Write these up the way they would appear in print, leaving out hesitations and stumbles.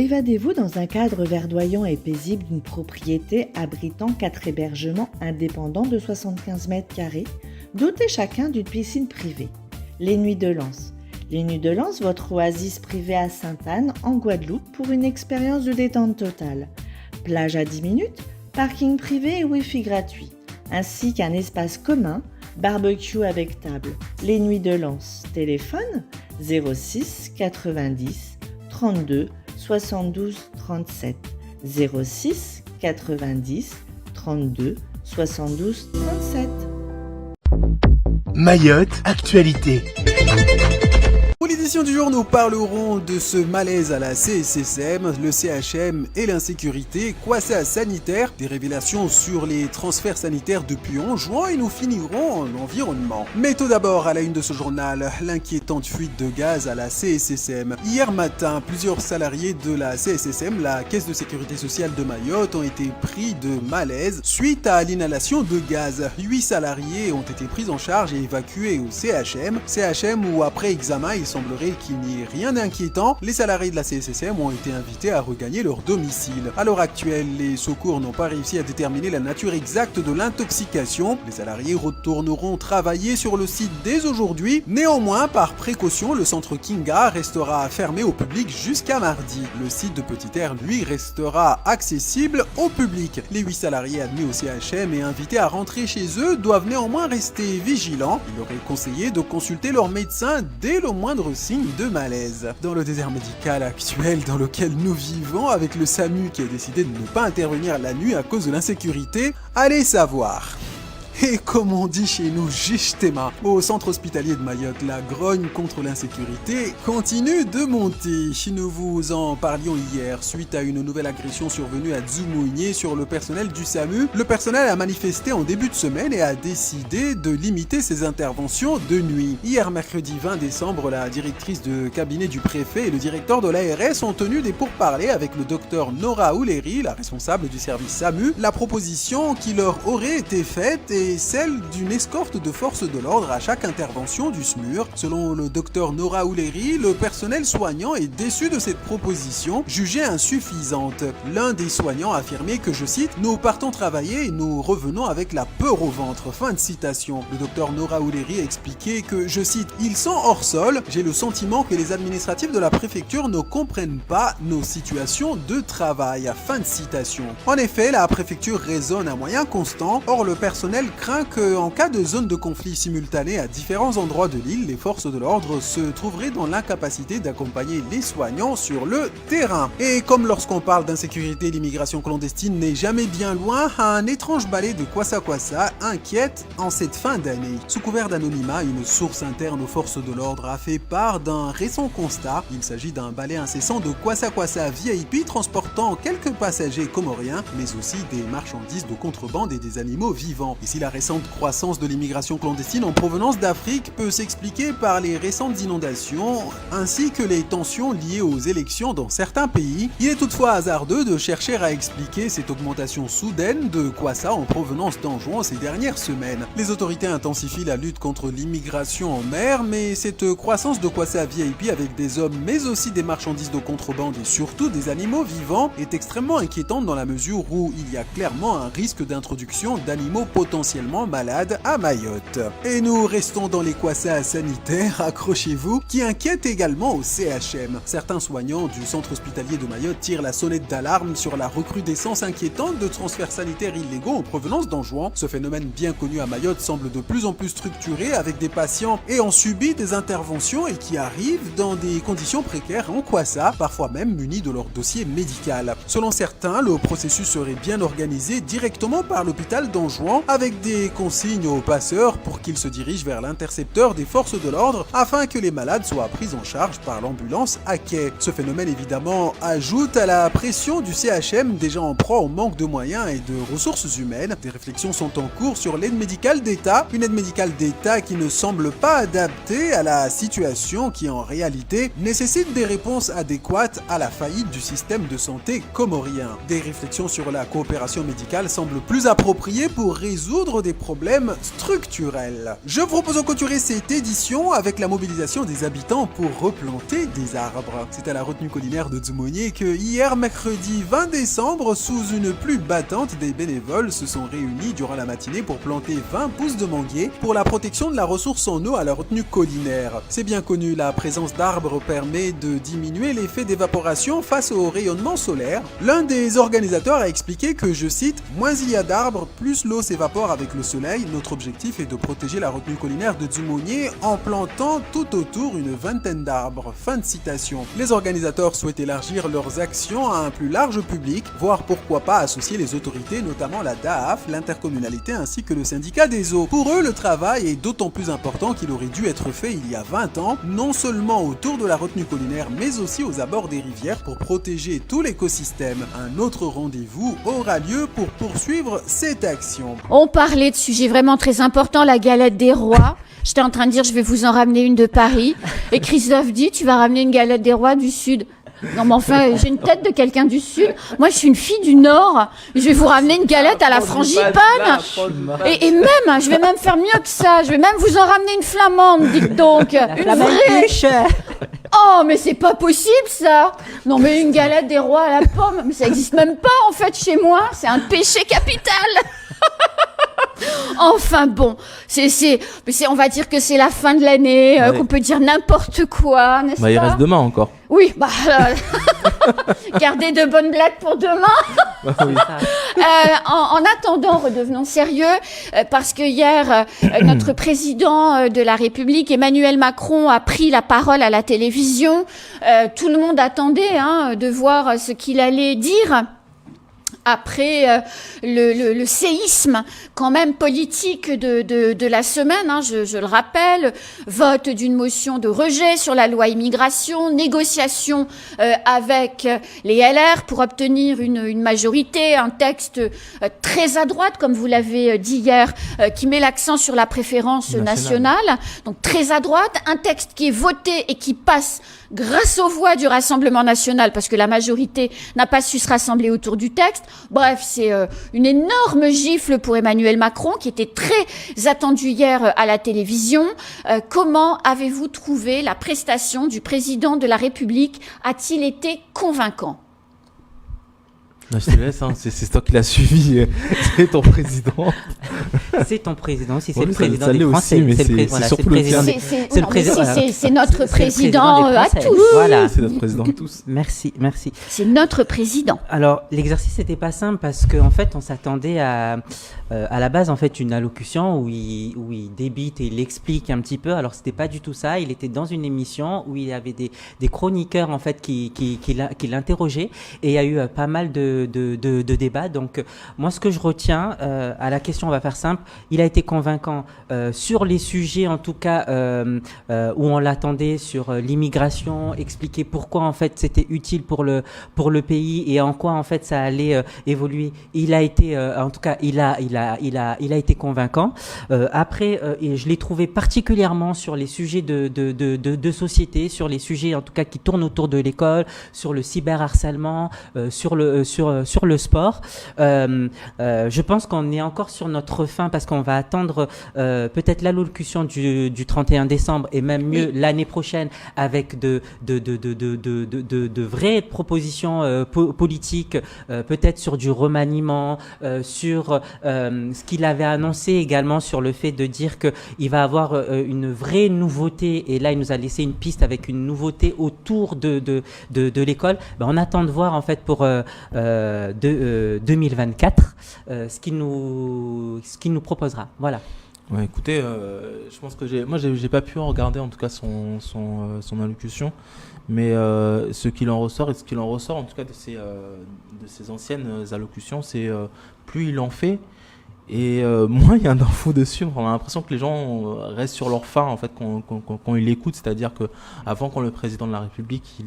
Évadez-vous dans un cadre verdoyant et paisible d'une propriété abritant 4 hébergements indépendants de 75 mètres carrés, dotés chacun d'une piscine privée. Les Nuits de Lens. Les Nuits de Lens, votre oasis privée à Sainte-Anne, en Guadeloupe, pour une expérience de détente totale. Plage à 10 minutes, parking privé et Wi-Fi gratuit, ainsi qu'un espace commun, barbecue avec table. Les Nuits de Lens. Téléphone 06 90 32 72 37. 06 90 32 72 37. Mayotte, actualité. Pour l'édition du jour, nous parlerons de ce malaise à la CSSM, le CHM et l'insécurité, Kwassa sanitaire, des révélations sur les transferts sanitaires depuis 11 juin et nous finirons en environnement. Mais tout d'abord, à la une de ce journal, l'inquiétante fuite de gaz à la CSSM. Hier matin, plusieurs salariés de la CSSM, la Caisse de Sécurité Sociale de Mayotte, ont été pris de malaise suite à l'inhalation de gaz. 8 salariés ont été pris en charge et évacués au CHM où après examen, il semblerait qu'il n'y ait rien d'inquiétant. Les salariés de la CSSM ont été invités à regagner leur domicile. À l'heure actuelle, les secours n'ont pas réussi à déterminer la nature exacte de l'intoxication. Les salariés retourneront travailler sur le site dès aujourd'hui. Néanmoins, par précaution, le centre Kinga restera fermé au public jusqu'à mardi. Le site de Petite-Terre, lui, restera accessible au public. Les 8 salariés admis au CHM et invités à rentrer chez eux doivent néanmoins rester vigilants. Il leur est conseillé de consulter leur médecin dès le moindre signe de malaise. Dans le désert médical actuel dans lequel nous vivons, avec le SAMU qui a décidé de ne pas intervenir la nuit à cause de l'insécurité, allez savoir. Et comme on dit chez nous, justement, au centre hospitalier de Mayotte, la grogne contre l'insécurité continue de monter. Nous vous en parlions hier suite à une nouvelle agression survenue à Dzoumounié sur le personnel du SAMU. Le personnel a manifesté en début de semaine et a décidé de limiter ses interventions de nuit. Hier, mercredi 20 décembre, la directrice de cabinet du préfet et le directeur de l'ARS ont tenu des pourparlers avec le docteur Nora Ouleri, la responsable du service SAMU. La proposition qui leur aurait été faite est celle d'une escorte de forces de l'ordre à chaque intervention du SMUR. Selon le docteur Nora Ouleri, le personnel soignant est déçu de cette proposition, jugée insuffisante. L'un des soignants a affirmé que, je cite, « Nous partons travailler et nous revenons avec la peur au ventre ». Fin de citation. Le docteur Nora Ouleri a expliqué que, je cite, « Ils sont hors sol. J'ai le sentiment que les administratifs de la préfecture ne comprennent pas nos situations de travail ». Fin de citation. En effet, la préfecture raisonne à moyens constants. Or, le personnel craint qu'en cas de zone de conflit simultanée à différents endroits de l'île, les forces de l'ordre se trouveraient dans l'incapacité d'accompagner les soignants sur le terrain. Et comme lorsqu'on parle d'insécurité, l'immigration clandestine n'est jamais bien loin, un étrange balai de Kwassa inquiète en cette fin d'année. Sous couvert d'anonymat, une source interne aux forces de l'ordre a fait part d'un récent constat. Il s'agit d'un balai incessant de Kwassa VIP transportant quelques passagers comoriens, mais aussi des marchandises de contrebande et des animaux vivants. Ici, la récente croissance de l'immigration clandestine en provenance d'Afrique peut s'expliquer par les récentes inondations ainsi que les tensions liées aux élections dans certains pays. Il est toutefois hasardeux de chercher à expliquer cette augmentation soudaine de Kwassa en provenance d'Anjouan ces dernières semaines. Les autorités intensifient la lutte contre l'immigration en mer, mais cette croissance de Kwassa VIP avec des hommes mais aussi des marchandises de contrebande et surtout des animaux vivants est extrêmement inquiétante dans la mesure où il y a clairement un risque d'introduction d'animaux potentiellement malades à Mayotte. Et nous restons dans les Kwassa sanitaires, accrochez-vous, qui inquiètent également au CHM. Certains soignants du centre hospitalier de Mayotte tirent la sonnette d'alarme sur la recrudescence inquiétante de transferts sanitaires illégaux en provenance d'Anjouan. Ce phénomène bien connu à Mayotte semble de plus en plus structuré avec des patients ayant subi des interventions et qui arrivent dans des conditions précaires en Kwassa, parfois même munis de leur dossier médical. Selon certains, le processus serait bien organisé directement par l'hôpital d'Anjouan avec des consignes aux passeurs pour qu'ils se dirigent vers l'intercepteur des forces de l'ordre afin que les malades soient pris en charge par l'ambulance à quai. Ce phénomène évidemment ajoute à la pression du CHM déjà en proie au manque de moyens et de ressources humaines. Des réflexions sont en cours sur l'aide médicale d'État, une aide médicale d'État qui ne semble pas adaptée à la situation qui en réalité nécessite des réponses adéquates à la faillite du système de santé santé comorien. Des réflexions sur la coopération médicale semblent plus appropriées pour résoudre des problèmes structurels. Je vous propose de clôturer cette édition avec la mobilisation des habitants pour replanter des arbres. C'est à la retenue collinaire de Dzumonier que hier, mercredi 20 décembre, sous une pluie battante, des bénévoles se sont réunis durant la matinée pour planter 20 pousses de manguier pour la protection de la ressource en eau à la retenue collinaire. C'est bien connu, la présence d'arbres permet de diminuer l'effet d'évaporation face au rayonnement solaire. L'un des organisateurs a expliqué que, je cite, « Moins il y a d'arbres, plus l'eau s'évapore avec le soleil. Notre objectif est de protéger la retenue collinaire de Dzumonier en plantant tout autour une vingtaine d'arbres. » Fin de citation. Les organisateurs souhaitent élargir leurs actions à un plus large public, voire pourquoi pas associer les autorités, notamment la DAAF, l'intercommunalité ainsi que le syndicat des eaux. Pour eux, le travail est d'autant plus important qu'il aurait dû être fait il y a 20 ans, non seulement autour de la retenue collinaire, mais aussi aux abords des rivières pour protéger tout l'écosystème. Un autre rendez-vous aura lieu pour poursuivre cette action. On parlait de sujets vraiment très importants, la galette des rois. J'étais en train de dire, je vais vous en ramener une de Paris. Et Christophe dit, tu vas ramener une galette des rois du Sud. Non, mais enfin, j'ai une tête de quelqu'un du Sud. Moi, je suis une fille du Nord. Je vais vous ramener une galette à la frangipane. Et même, je vais même faire mieux que ça. Je vais même vous en ramener une flamande, dites donc. Une vraie. Oh, mais c'est pas possible, ça. Non, mais une galette des rois à la pomme. Mais ça existe même pas, en fait, chez moi. C'est un péché capital. Enfin bon, on va dire que c'est la fin de l'année, ouais. Qu'on peut dire n'importe quoi, n'est-ce pas ? Il reste demain encore. Oui, gardez de bonnes blagues pour demain. Oui. En attendant, redevenons sérieux, parce que hier, notre président de la République, Emmanuel Macron, a pris la parole à la télévision. Tout le monde attendait de voir ce qu'il allait dire. Après le séisme quand même politique de la semaine, je le rappelle, vote d'une motion de rejet sur la loi immigration, négociation avec les LR pour obtenir une majorité, un texte très à droite, comme vous l'avez dit hier, qui met l'accent sur la préférence nationale, donc très à droite, un texte qui est voté et qui passe grâce aux voix du Rassemblement national, parce que la majorité n'a pas su se rassembler autour du texte. Bref, c'est une énorme gifle pour Emmanuel Macron, qui était très attendu hier à la télévision. Comment avez-vous trouvé la prestation du président de la République ? A-t-il été convaincant ? Non, je te laisse, c'est toi qui l'as suivi, c'est ton président. C'est ton président, si c'est oui, le président ça des Français. C'est surtout le tien. C'est notre président à tous. Voilà. C'est notre président à tous. Merci. C'est notre président. Alors, l'exercice n'était pas simple parce qu'en fait, on s'attendait à la base, en fait, une allocution où il débite et il explique un petit peu. Alors, c'était pas du tout ça. Il était dans une émission où il y avait des chroniqueurs, en fait, qui l'interrogeaient. Et il y a eu pas mal de débats. Donc, moi, ce que je retiens à la question, on va faire simple, il a été convaincant sur les sujets, en tout cas, où on l'attendait, sur l'immigration, expliquer pourquoi, en fait, c'était utile pour le pays et en quoi, en fait, ça allait évoluer. Il a été, en tout cas, il a été convaincant. Après, et je l'ai trouvé particulièrement sur les sujets de société, sur les sujets, en tout cas, qui tournent autour de l'école, sur le cyberharcèlement, sur le sport. Je pense qu'on est encore sur notre fin parce qu'on va attendre peut-être l'allocution du 31 décembre et même mieux l'année prochaine avec de vraies propositions politiques, peut-être sur du remaniement, sur ce qu'il avait annoncé également sur le fait de dire qu'il va avoir une vraie nouveauté, et là il nous a laissé une piste avec une nouveauté autour de l'école. On attend de voir en fait pour 2024 ce qu'il nous proposera. Voilà. Ouais, écoutez, je pense que j'ai pas pu en regarder en tout cas son allocution, mais ce qu'il en ressort en tout cas de ses anciennes allocutions, c'est plus il en fait et moins il y a d'infos dessus. On a l'impression que les gens restent sur leur faim en fait quand ils l'écoutent, c'est-à-dire que avant, quand le président de la République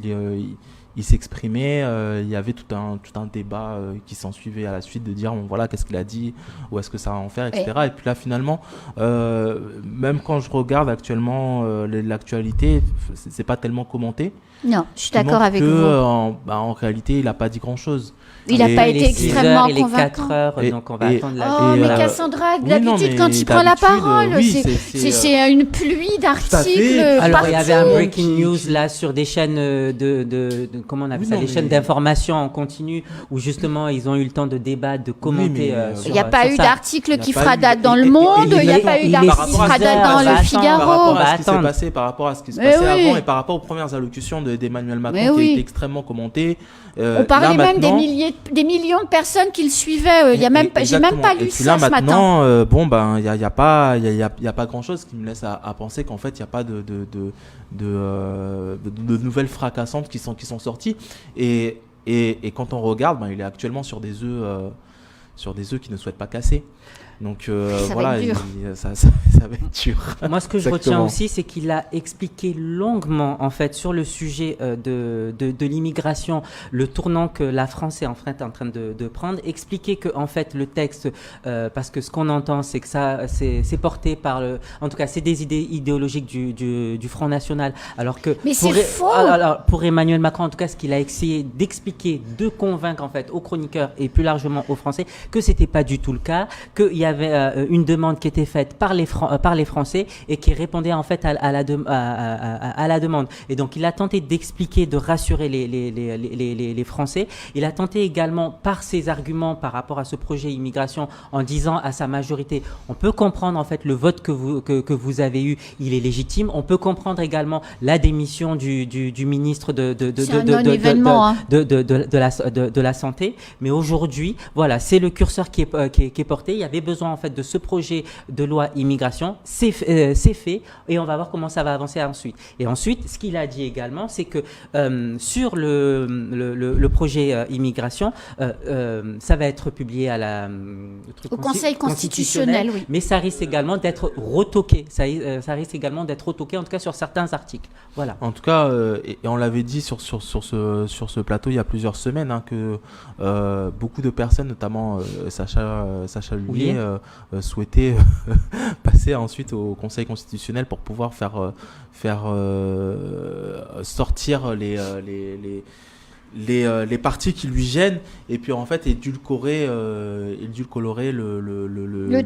il s'exprimait, il y avait tout un débat qui s'en suivait à la suite, de dire bon, voilà, qu'est-ce qu'il a dit, où est-ce que ça va en faire, etc. Et puis là finalement, même quand je regarde actuellement l'actualité, c'est pas tellement commenté. Non, je suis qui d'accord montre avec que, vous. en réalité, il n'a pas dit grand-chose. Il n'a Et- pas Il été est 6 extrêmement heures, il est convaincant. 4 heures, Et- donc on va et- attendre la Oh, Et, mais euh, Cassandra, oui, d'habitude, non, mais quand il prend la d'habitude, parole, oui, c'est une pluie fait. d'articles Alors, il y avait un partout. breaking news là sur des chaînes comment on appelle Oui, ça, non, les mais- chaînes d'information en continu où justement ils ont eu le temps de débattre, de commenter. mais, sur, Il n'y a pas sur eu ça. d'article Il y a qui pas fera eu- date dans et- le et- monde, et- il n'y a et- pas eu et- d'article par qui rapport à fera ce date qui- dans par le rapport à Figaro. Bah, ce qui s'est attendre. passé, par rapport à ce qui se Mais passait oui. avant et par rapport aux premières allocutions d'Emmanuel Macron Mais qui oui. étaient extrêmement commentées. On parlait là, même maintenant- des millions de personnes qui le suivaient. Il y a même pas, j'ai même pas Exactement. lu Et puis ça là, ce matin. maintenant, bon, ben, il y a pas grand-chose qui me laisse à penser qu'en fait, il n'y a pas de nouvelles fracassantes qui sont sorties. Et quand on regarde, ben, il est actuellement sur des œufs qu'il ne souhaite pas casser. Donc Ça va voilà, être dur. ça va être dur. Moi, ce que je retiens Exactement. aussi, c'est qu'il a expliqué longuement, en fait, sur le sujet de l'immigration, le tournant que la France est en train de prendre, expliquer que, en fait, le texte, parce que ce qu'on entend, c'est que ça, c'est porté par en tout cas, c'est des idées idéologiques du Front National, alors que Mais c'est faux. alors, pour Emmanuel Macron, en tout cas, ce qu'il a essayé d'expliquer, de convaincre, en fait, aux chroniqueurs et plus largement aux Français, que c'était pas du tout le cas, qu'il y avait une demande qui était faite par les Français et qui répondait en fait à la demande. Et donc il a tenté d'expliquer, de rassurer les Français. Il a tenté également par ses arguments par rapport à ce projet immigration en disant à sa majorité, on peut comprendre en fait le vote que vous avez eu, il est légitime. On peut comprendre également la démission du ministre C'est un non-événement, hein. de la santé. Mais aujourd'hui, voilà, c'est le curseur qui est porté. Il y avait besoin en fait de ce projet de loi immigration, c'est fait et on va voir comment ça va avancer ensuite. Et ensuite, ce qu'il a dit également, c'est que sur le projet immigration, ça va être publié à Au Conseil constitutionnel, oui. mais ça risque également d'être retoqué. Ça risque également d'être retoqué, en tout cas sur certains articles. Voilà. En tout cas, et on l'avait dit sur ce plateau il y a plusieurs semaines, hein, que beaucoup de personnes, notamment Sacha Lullier, souhaitaient passer ensuite au Conseil constitutionnel pour pouvoir faire sortir les parties qui lui gênent et puis en fait édulcorer le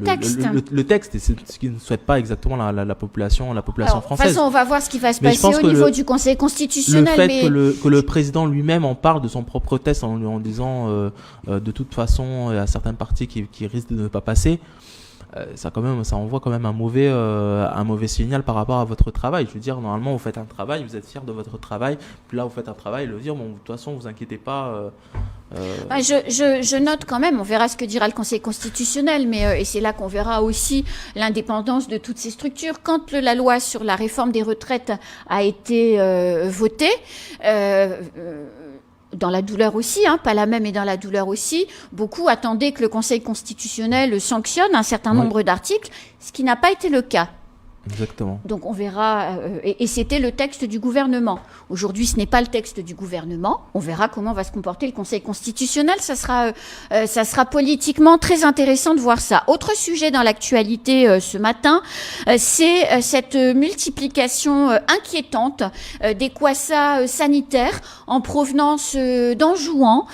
texte et c'est ce qu'il ne souhaite pas exactement la population Alors, de toute française. façon, on va voir ce qui va se Mais je passer pense au que niveau le- du Conseil Le constitutionnel. fait mais... que le président lui-même en parle de son propre texte en disant de toute façon il y a certaines parties qui risquent de ne pas passer, ça envoie quand même un mauvais signal par rapport à votre travail. Je veux dire, normalement vous faites un travail, vous êtes fier de votre travail, puis là vous faites un travail, le dire, bon, de toute façon vous inquiétez pas. Je note quand même, on verra ce que dira le Conseil constitutionnel, mais et c'est là qu'on verra aussi l'indépendance de toutes ces structures. Quand la loi sur la réforme des retraites a été votée, dans la douleur aussi, hein, pas la même et dans la douleur aussi, beaucoup attendaient que le Conseil constitutionnel sanctionne un certain Oui. nombre d'articles, ce qui n'a pas été le cas. Exactement. Donc on verra, et c'était le texte du gouvernement. Aujourd'hui, ce n'est pas le texte du gouvernement. On verra comment va se comporter le Conseil constitutionnel. Ça sera politiquement très intéressant de voir ça. Autre sujet dans l'actualité ce matin, c'est cette multiplication inquiétante des kwassa sanitaires en provenance d'Anjouan,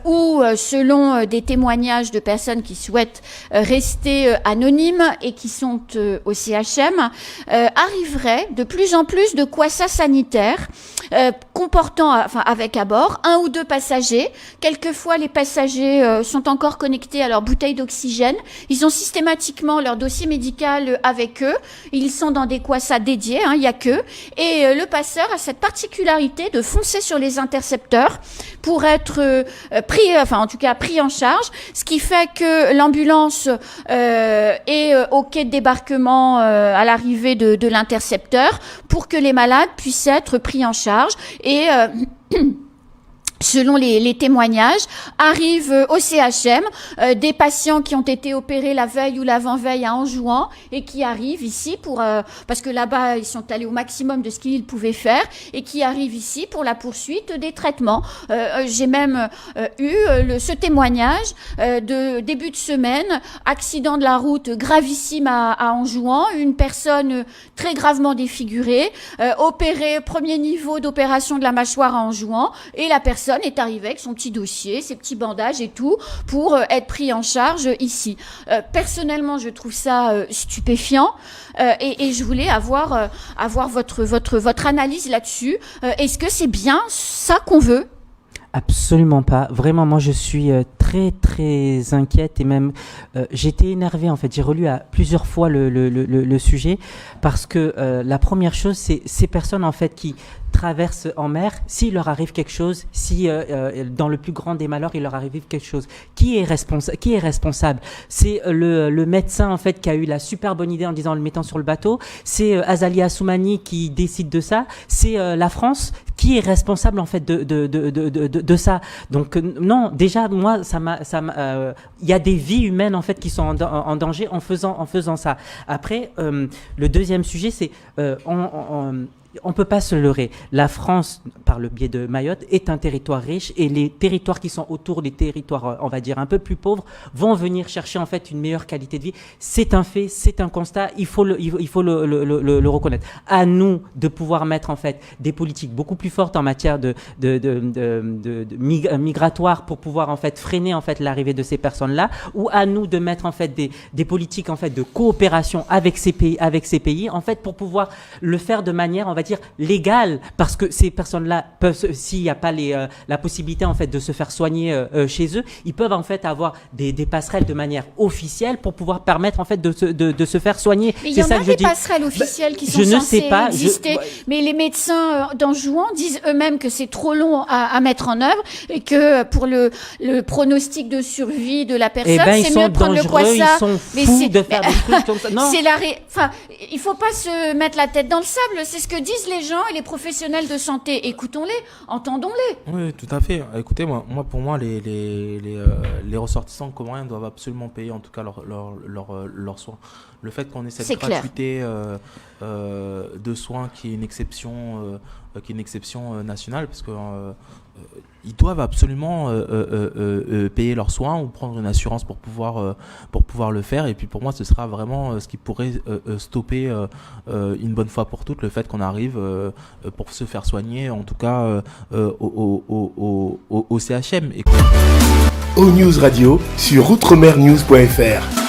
où selon des témoignages de personnes qui souhaitent rester anonymes et qui sont au CHM, arriverait de plus en plus de kwassa sanitaires comportant, avec à bord 1 ou 2 passagers. Quelquefois, les passagers sont encore connectés à leur bouteille d'oxygène. Ils ont systématiquement leur dossier médical avec eux. Ils sont dans des kwassa dédiés, il y a qu'eux. Et le passeur a cette particularité de foncer sur les intercepteurs pour être pris en charge, ce qui fait que l'ambulance est au quai de débarquement à l'arrivée de l'intercepteur pour que les malades puissent être pris en charge et selon les témoignages, arrivent au CHM, des patients qui ont été opérés la veille ou l'avant-veille à Anjouan et qui arrivent ici parce que là-bas, ils sont allés au maximum de ce qu'ils pouvaient faire et qui arrivent ici pour la poursuite des traitements. J'ai même eu ce témoignage de début de semaine, accident de la route gravissime à Anjouan, une personne très gravement défigurée, opérée, premier niveau d'opération de la mâchoire à Anjouan, et la personne est arrivée avec son petit dossier, ses petits bandages et tout, pour être pris en charge ici. Personnellement, je trouve ça stupéfiant, et je voulais avoir votre analyse là-dessus. Est-ce que c'est bien ça qu'on veut ? Absolument pas. Vraiment, moi, je suis très, très inquiète et même j'étais énervée, en fait. J'ai relu à plusieurs fois le sujet parce que la première chose, c'est ces personnes, en fait, qui traversent en mer, s'il leur arrive quelque chose, si dans le plus grand des malheurs, il leur arrive quelque chose, qui est responsable? C'est le médecin, en fait, qui a eu la super bonne idée en disant, en le mettant sur le bateau. C'est Azali Assoumani qui décide de ça. C'est la France qui est responsable, en fait, de ça. Donc non, déjà, moi, il y a des vies humaines, en fait, qui sont en danger en faisant ça. Après, le deuxième sujet, c'est on peut pas se leurrer. La France, par le biais de Mayotte, est un territoire riche et les territoires qui sont autour des territoires, on va dire, un peu plus pauvres, vont venir chercher, en fait, une meilleure qualité de vie. C'est un fait, c'est un constat, il faut le reconnaître. À nous de pouvoir mettre, en fait, des politiques beaucoup plus fortes en matière de migratoire pour pouvoir, en fait, freiner, en fait, l'arrivée de ces personnes-là, ou à nous de mettre, en fait, des politiques, en fait, de coopération avec ces pays, en fait, pour pouvoir le faire de manière, on va dire, légale, parce que ces personnes-là peuvent, s'il n'y a pas la possibilité, en fait, de se faire soigner chez eux, ils peuvent, en fait, avoir des passerelles de manière officielle pour pouvoir permettre, en fait, de se faire soigner. Mais il y en a des passerelles officielles qui sont censées exister, mais les médecins d'Anjouan disent eux-mêmes que c'est trop long à mettre en œuvre et que pour le pronostic de survie de la personne, c'est mieux de prendre le Kwassa. Ils sont fous de faire des trucs comme ça. Non. Enfin, il faut pas se mettre la tête dans le sable, c'est ce que disent les gens et les professionnels de santé. Écoutons-les, entendons-les. Oui, tout à fait. Écoutez, pour moi, les ressortissants comoriens doivent absolument payer, en tout cas, leurs soins. Le fait qu'on ait cette gratuité de soins qui est une exception nationale, parce que ils doivent absolument payer leurs soins ou prendre une assurance pour pouvoir le faire. Et puis pour moi, ce sera vraiment ce qui pourrait stopper une bonne fois pour toutes le fait qu'on arrive pour se faire soigner, en tout cas au CHM. O News Radio sur outremernews.fr.